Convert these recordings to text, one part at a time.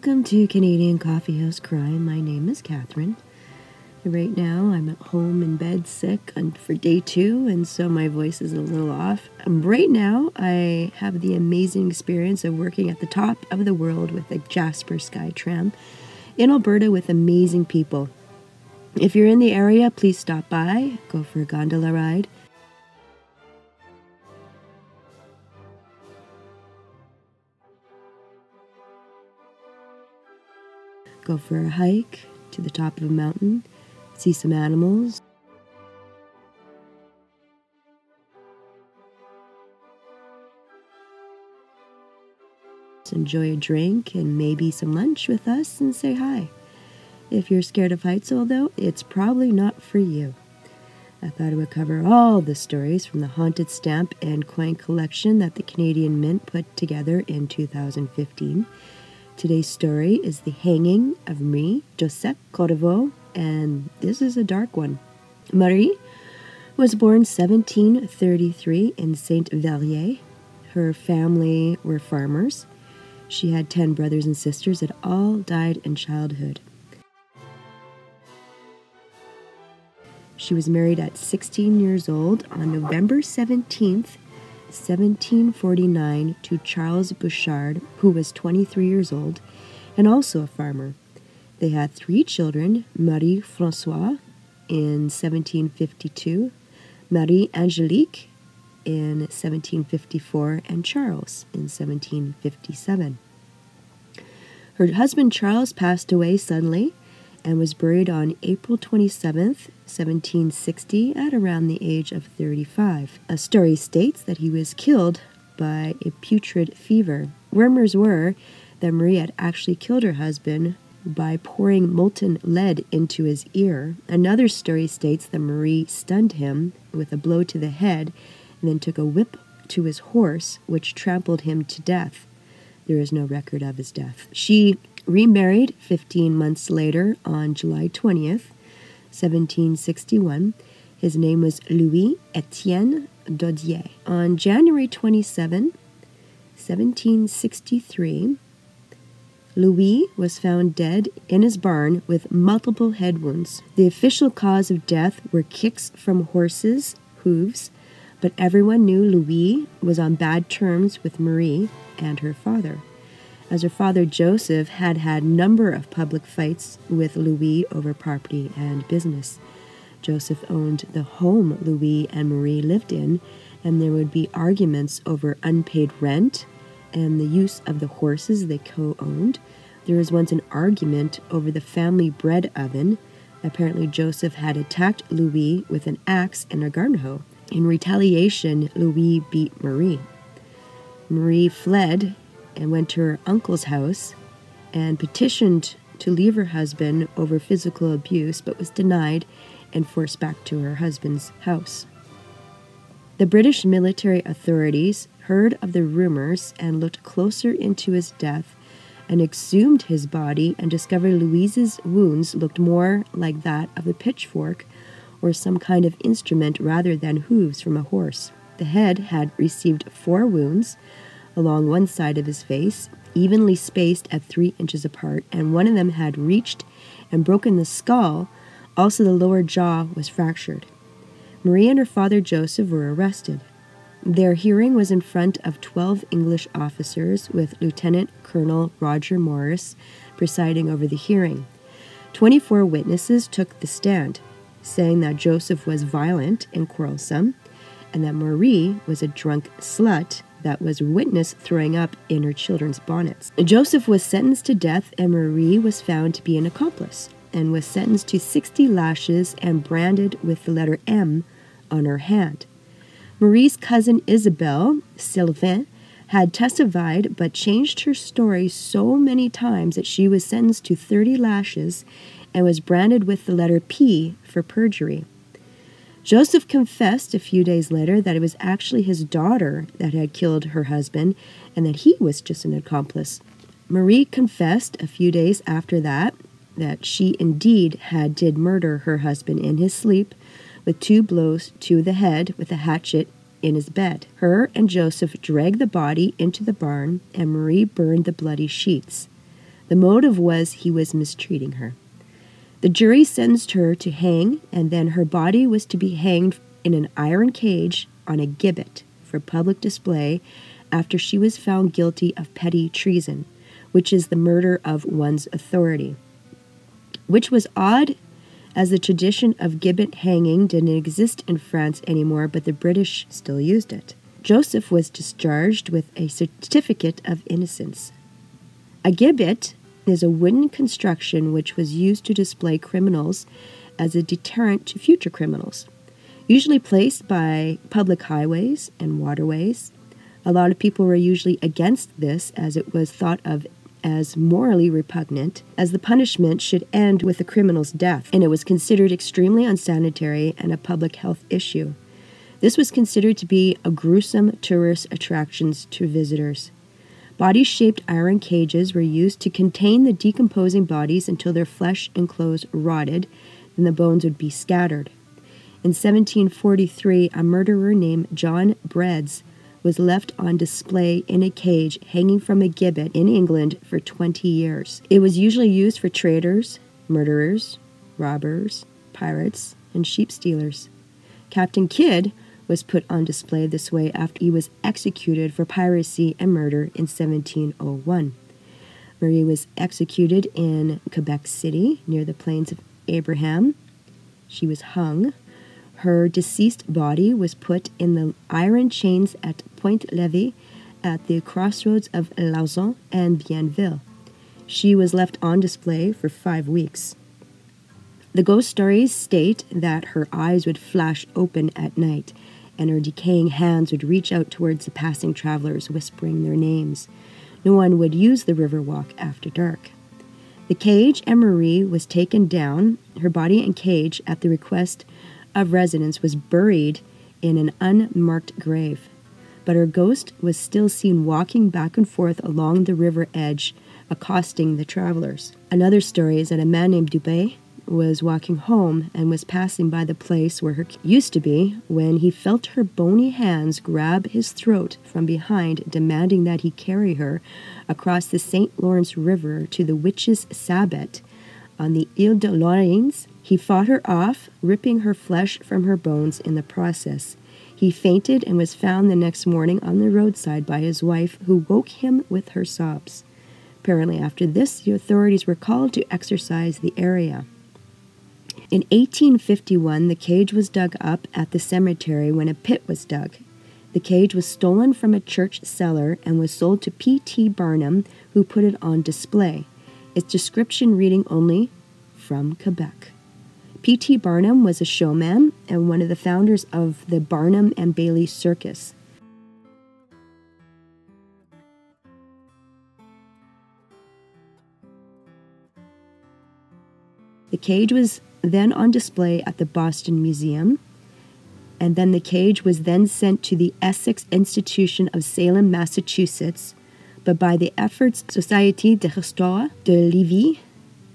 Welcome to Canadian Coffee House Crime. My name is Catherine. Right now, I'm at home in bed sick for day 2, and so my voice is a little off. Right now, I have the amazing experience of working at the top of the world with the Jasper Sky Tram in Alberta with amazing people. If you're in the area, please stop by, go for a gondola ride. Go for a hike to the top of a mountain, see some animals. Enjoy a drink and maybe some lunch with us and say hi. If you're scared of heights, although, it's probably not for you. I thought I would cover all the stories from the haunted stamp and coin collection that the Canadian Mint put together in 2015. Today's story is the hanging of Marie-Josephte Corriveau, and this is a dark one. Marie was born 1733 in Saint-Vallier. Her family were farmers. She had 10 brothers and sisters that all died in childhood. She was married at 16 years old on November 17th, 1749 to Charles Bouchard, who was 23 years old and also a farmer. They had 3 children, Marie-Françoise in 1752, Marie-Angélique in 1754, and Charles in 1757. Her husband Charles passed away suddenly and was buried on April 27th, 1760, at around the age of 35. A story states that he was killed by a putrid fever. Rumors were that Marie had actually killed her husband by pouring molten lead into his ear. Another story states that Marie stunned him with a blow to the head and then took a whip to his horse, which trampled him to death. There is no record of his death. She remarried 15 months later on July 20th, 1761. His name was Louis Etienne Dodier. On January 27, 1763, Louis was found dead in his barn with multiple head wounds. The official cause of death were kicks from horses' hooves, but everyone knew Louis was on bad terms with Marie and her father, as her father Joseph had had a number of public fights with Louis over property and business. Joseph owned the home Louis and Marie lived in, and there would be arguments over unpaid rent and the use of the horses they co-owned. There was once an argument over the family bread oven. Apparently Joseph had attacked Louis with an axe and a garden hoe. In retaliation, Louis beat Marie. Marie fled and went to her uncle's house and petitioned to leave her husband over physical abuse, but was denied and forced back to her husband's house. The British military authorities heard of the rumors and looked closer into his death and exhumed his body and discovered Louise's wounds looked more like that of a pitchfork or some kind of instrument rather than hooves from a horse. The head had received 4 wounds along one side of his face, evenly spaced at 3 inches apart, and one of them had reached and broken the skull. Also, the lower jaw was fractured. Marie and her father Joseph were arrested. Their hearing was in front of 12 English officers, with Lieutenant Colonel Roger Morris presiding over the hearing. 24 witnesses took the stand, saying that Joseph was violent and quarrelsome, and that Marie was a drunk slut that was witnessed throwing up in her children's bonnets. Joseph was sentenced to death, and Marie was found to be an accomplice and was sentenced to 60 lashes and branded with the letter M on her hand. Marie's cousin Isabelle Sylvain had testified but changed her story so many times that she was sentenced to 30 lashes and was branded with the letter P for perjury. Joseph confessed a few days later that it was actually his daughter that had killed her husband and that he was just an accomplice. Marie confessed a few days after that she indeed did murder her husband in his sleep with 2 blows to the head with a hatchet in his bed. Her and Joseph dragged the body into the barn, and Marie burned the bloody sheets. The motive was he was mistreating her. The jury sentenced her to hang, and then her body was to be hanged in an iron cage on a gibbet for public display after she was found guilty of petty treason, which is the murder of one's authority. Which was odd, as the tradition of gibbet hanging didn't exist in France anymore, but the British still used it. Joseph was discharged with a certificate of innocence. A gibbet is a wooden construction which was used to display criminals as a deterrent to future criminals, usually placed by public highways and waterways. A lot of people were usually against this, as it was thought of as morally repugnant, as the punishment should end with the criminal's death, and it was considered extremely unsanitary and a public health issue. This was considered to be a gruesome tourist attraction to visitors. Body-shaped iron cages were used to contain the decomposing bodies until their flesh and clothes rotted, then the bones would be scattered. In 1743, a murderer named John Breads was left on display in a cage hanging from a gibbet in England for 20 years. It was usually used for traders, murderers, robbers, pirates, and sheep stealers. Captain Kidd was put on display this way after he was executed for piracy and murder in 1701. Marie was executed in Quebec City near the Plains of Abraham. She was hung. Her deceased body was put in the iron chains at Pointe-Lévis at the crossroads of Lauzon and Bienville. She was left on display for 5 weeks. The ghost stories state that her eyes would flash open at night, and her decaying hands would reach out towards the passing travelers, whispering their names. No one would use the river walk after dark. The cage and Marie was taken down. Her body and cage, at the request of residents, was buried in an unmarked grave. But her ghost was still seen walking back and forth along the river edge, accosting the travelers. Another story is that a man named Dubé was walking home and was passing by the place where her used to be when he felt her bony hands grab his throat from behind, demanding that he carry her across the St. Lawrence River to the Witches' Sabbat on the Ile de Lorraines. He fought her off, ripping her flesh from her bones in the process. He fainted and was found the next morning on the roadside by his wife, who woke him with her sobs. Apparently after this, the authorities were called to exorcise the area. In 1851, the cage was dug up at the cemetery when a pit was dug. The cage was stolen from a church cellar and was sold to P.T. Barnum, who put it on display. Its description reading only, "From Quebec." P.T. Barnum was a showman and one of the founders of the Barnum and Bailey Circus. The cage was then on display at the Boston Museum, and then the cage was then sent to the Essex Institution of Salem, Massachusetts, but by the efforts of Société d'Histoire de Lévis,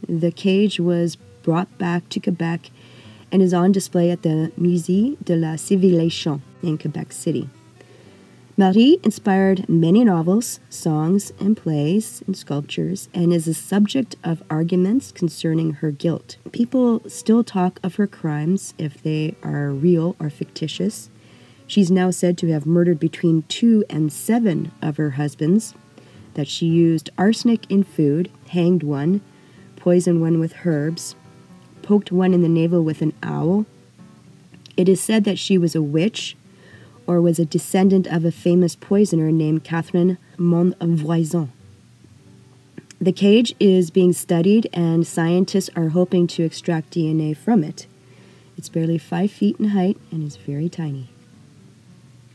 the cage was brought back to Quebec and is on display at the Musée de la Civilisation in Quebec City. Marie inspired many novels, songs, and plays and sculptures, and is a subject of arguments concerning her guilt. People still talk of her crimes, if they are real or fictitious. She's now said to have murdered between 2 and 7 of her husbands, that she used arsenic in food, hanged one, poisoned one with herbs, poked one in the navel with an owl. It is said that she was a witch, or was a descendant of a famous poisoner named Catherine Monvoison. The cage is being studied, and scientists are hoping to extract DNA from it. It's barely 5 feet in height and is very tiny.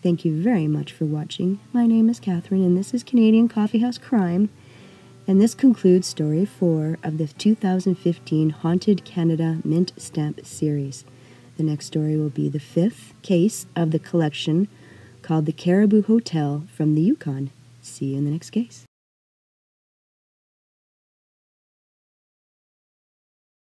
Thank you very much for watching. My name is Catherine, and this is Canadian Coffeehouse Crime, and this concludes Story 4 of the 2015 Haunted Canada Mint Stamp series. The next story will be the 5th case of the collection, called the Caribou Hotel from the Yukon. See you in the next case.